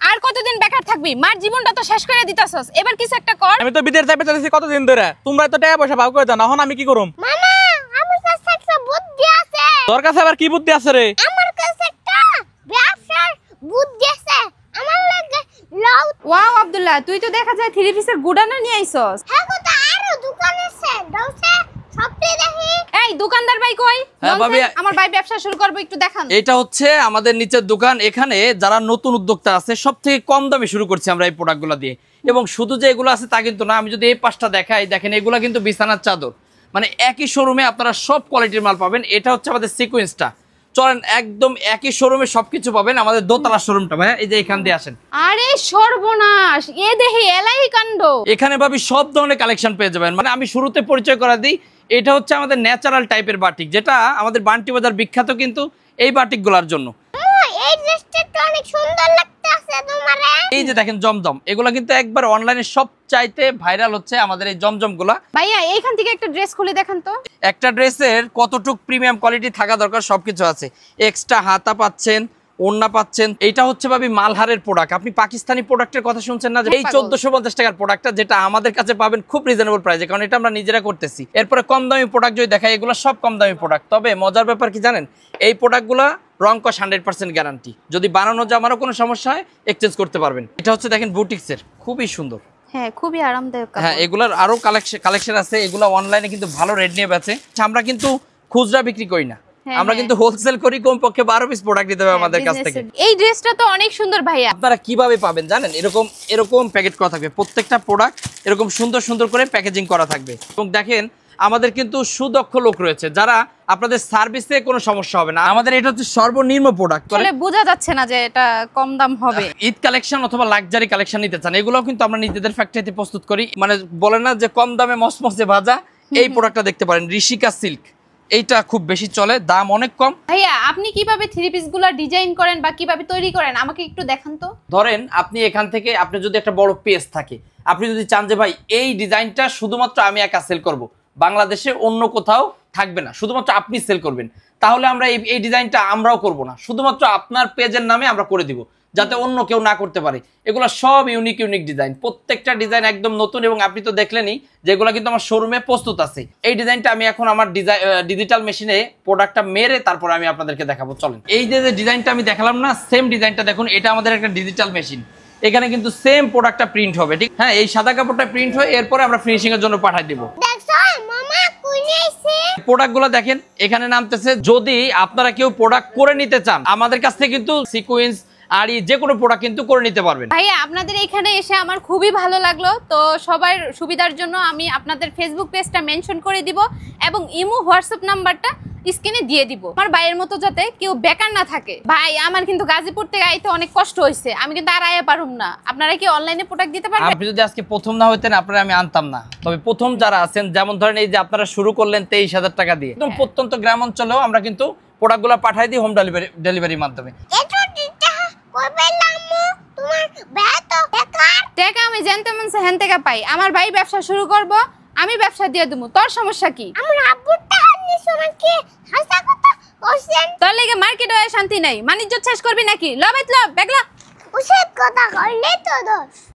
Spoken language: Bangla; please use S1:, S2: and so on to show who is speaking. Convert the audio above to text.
S1: আর কতদিন বেকার থাকবি? মার জীবনটা তো শেষ করে দিতাছস, এবার কিছু একটা কর।
S2: আমি তো বিদেশ যাইতে চাইছি কতদিন ধরে, তোমরা তো টাকা পয়সা ভাগ করে দাও না, এখন আমি কি করুম?
S3: মামা আমার কাছে একটা বুদ্ধি আছে।
S2: তোর কাছে আবার কি বুদ্ধি আছে রে?
S3: আমার কাছে একটা ব্যবসার বুদ্ধি আছে, আমার লাগে লাউ।
S1: ওয়াও আব্দুল্লাহ, তুই তো দেখা যায় থ্রি পিসের গুডানা নিয়ে আইছস।
S3: হ্যাঁ গো, তো আরো দোকান আছে, দাওছে সবটাই দেখি।
S1: এই দোকানদার ভাই কই?
S4: হ্যাঁ ভাবি,
S1: আমার ভাই ব্যবসা শুরু করবে, একটু দেখান।
S4: এটা হচ্ছে আমাদের নিচের দোকান। এখানে যারা নতুন উদ্যোক্তা আছে সবথেকে কম দামে শুরু করছি আমরা এই প্রোডাক্টগুলো দিয়ে। এবং শুধু যে এগুলো আছে তা কিন্তু না, আমি যদি এই পাশটা দেখাই, দেখেন এগুলো কিন্তু বিছানার চাদর, মানে একই শোরুমে আপনারা সব কোয়ালিটির মাল পাবেন। এটা হচ্ছে আমাদের সিকোয়েন্সটা, চলেন একদম একই শোরুমে সবকিছু পাবেন। আমাদের দোতলা শোরুমটা ভাই, এই যে এখান দিয়ে আসেন।
S1: আরে সর্বনাশ, এ দেখি এলাই কাণ্ড।
S4: এখানে ভাবি সব ধরনের কালেকশন পেয়ে যাবেন। মানে আমি শুরুতে পরিচয় করা দিই, এটা হচ্ছে আমাদের ন্যাচারাল টাইপের বাটিক, যেটা আমাদের বান্টি বাজার বিখ্যাত কিন্তু এই বাটিকগুলোর জন্য।
S3: এই ড্রেসটা তো অনেক সুন্দর লাগতেছে তোমারে।
S4: এই যে দেখেন জমজম, এগুলো কিন্তু একবার অনলাইনে সবচাইতে ভাইরাল হচ্ছে আমাদের এই জমজমগুলা।
S1: ভাইয়া এইখান থেকে একটা ড্রেস খুলে দেখান তো।
S4: একটা ড্রেসের কতটুক প্রিমিয়াম কোয়ালিটি থাকা দরকার সবকিছু আছে। এক্সট্রা হাতা পাচ্ছেন, ওড়না পাচ্ছেন। এইটা হচ্ছে ভাবি মালহারের প্রোডাক্ট। আপনি পাকিস্তানি প্রোডাক্টের কথা শুনছেন না? এই 1450 টাকার প্রোডাক্টটা, যেটা আমাদের কাছে পাবেন খুব রিজনেবল প্রাইসে, কারণ এটা আমরা নিজেরা করতেছি। এরপরে কম দামি প্রোডাক্ট যদি দেখাই, এগুলো সব কম দামি প্রোডাক্ট। তবে মজার ব্যাপার কি জানেন, এই প্রোডাক্টগুলো রং কস 100% গ্যারান্টি। যদি বানানো জামারও কোনো সমস্যা হয় এক্সচেঞ্জ করতে পারবেন। এটা হচ্ছে দেখেন বুটিক্সের, খুবই সুন্দর।
S1: হ্যাঁ, খুবই আরামদায়ক।
S4: হ্যাঁ, এগুলার আরো কালেকশন আছে। এগুলো অনলাইনে কিন্তু ভালো রেট নিয়ে বেচে। আমরা কিন্তু খুচরা বিক্রি করি না, আমরা কিন্তু হোলসেল করি। কমপক্ষে 12 পিস প্রোডাক্ট দিতে হবে আমাদের কাছ থেকে।
S1: এই ড্রেসটা তো অনেক সুন্দর ভাইয়া।
S4: আপনারা কিভাবে পাবেন জানেন? এরকম প্যাকেট করা থাকবে, প্রত্যেকটা প্রোডাক্ট এরকম সুন্দর সুন্দর করে প্যাকেজিং করা থাকবে। এবং দেখেন আমাদের কিন্তু সুদক্ষ লোক রয়েছে, যারা আপনাদের সার্ভিসে কোনো সমস্যা হবে না। আমাদের এটা হচ্ছে সর্বনিম্ন প্রোডাক্ট,
S1: আসলে বোঝা যাচ্ছে না যে এটা কম দাম হবে।
S4: ঈদ কালেকশন অথবা লাক্সারি কালেকশন নিতে চান, এগুলোও কিন্তু আমরা নিজেদের ফ্যাক্টরিতে প্রস্তুত করি। মানে বলে না যে কম দামে মসমসে ভাজা, এই প্রোডাক্টটা দেখতে পারেন, ঋষিকা সিল্ক। এইটা খুব বেশি চলে, দাম অনেক কম।
S1: ভাইয়া আপনি কিভাবে থ্রি পিস গুলা ডিজাইন করেন বা কিভাবে তৈরি করেন আমাকে একটু দেখান তো।
S4: ধরেন আপনি এখান থেকে, আপনি যদি একটা বড় পেজ থাকে, আপনি যদি চান যে ভাই এই ডিজাইনটা শুধুমাত্র আমি একা সেল করব, বাংলাদেশে অন্য কোথাও থাকবে না, শুধুমাত্র আপনি সেল করবেন, তাহলে আমরা এই ডিজাইনটা আমরাও করব না, শুধুমাত্র আপনার পেজের নামে আমরা করে দিব, যাতে অন্য কেউ না করতে পারে। এগুলো সব ইউনিক ডিজাইন, প্রত্যেকটা ডিজাইন একদম নতুন। এবং আপনি তো দেখলেনই যেগুলো কিন্তু আমার শোরুমে প্রস্তুত আছে। এই ডিজাইনটা আমি এখন আমার ডিজিটাল মেশিনে প্রোডাক্টটা মেরে তারপর আমি আপনাদেরকে দেখাবো। চলেন, এই যে ডিজাইনটা আমি দেখালাম না, সেম ডিজাইনটা দেখুন। এটা আমাদের একটা ডিজিটাল মেশিন, এখানে কিন্তু সেম প্রোডাক্টটা প্রিন্ট হবে। ঠিক হ্যাঁ, এই সাদা কাপড়টা প্রিন্ট হয়ে এরপরে আমরা ফিনিশিং এর জন্য পাঠিয়ে দেব।
S3: দেখছো মামা কই নিয়েছে
S4: প্রোডাক্টগুলো দেখেন এখানে নামতেছে। যদি আপনারা কেউ প্রোডাক্ট করে নিতে চান, আমাদের কাছ থেকে কিন্তু সিকোয়েন্স আর যে কোনো প্রোডাক্ট কিন্তু করে নিতে পারবেন।
S1: ভাইয়া আপনাদের এখানে এসে আমার খুবই ভালো লাগলো। তো সবার সুবিধার জন্য আমি আপনাদের ফেসবুক পেজটা মেনশন করে দিব এবং ইমো হোয়াটসঅ্যাপ নাম্বারটা স্ক্রিনে দিয়ে দিব, আমার ভাইয়ের মতো যাতে কেউ বেকার না থাকে। ভাই আমার কিন্তু গাজীপুর থেকে আইতে অনেক কষ্ট হয়েছে, আমি কিন্তু আর আয়া পারুম না। আপনারা কি অনলাইনে প্রোডাক্ট দিতে পারবেন?
S4: আপনি যদি আজকে প্রথম না হইতেন, আপনারা আমি আনতাম না। তবে প্রথম যারা আছেন, যেমন ধরেন এই যে আপনারা শুরু করলেন 23,000 টাকা দিয়ে, একদম প্রত্যন্ত গ্রাম অঞ্চলেও আমরা কিন্তু প্রোডাক্টগুলো পাঠাই দিই হোম ডেলিভারির মাধ্যমে।
S1: টাকা আমি জানতে মনছে হেন থেকে পাই, আমার ভাই ব্যবসা শুরু করব, আমি ব্যবসা দিয়ে দেবো, তোর সমস্যা কি?
S3: আমার আব্বুর টাকা নিছো নাকি? হাসা কথা কইছেন।
S1: তোর লেগে মার্কেটে শান্তি নাই, বাণিজ্য শেষ করবি নাকি? ল বেতল বেগলা
S3: উচিত কথা কইলে তো দোষ।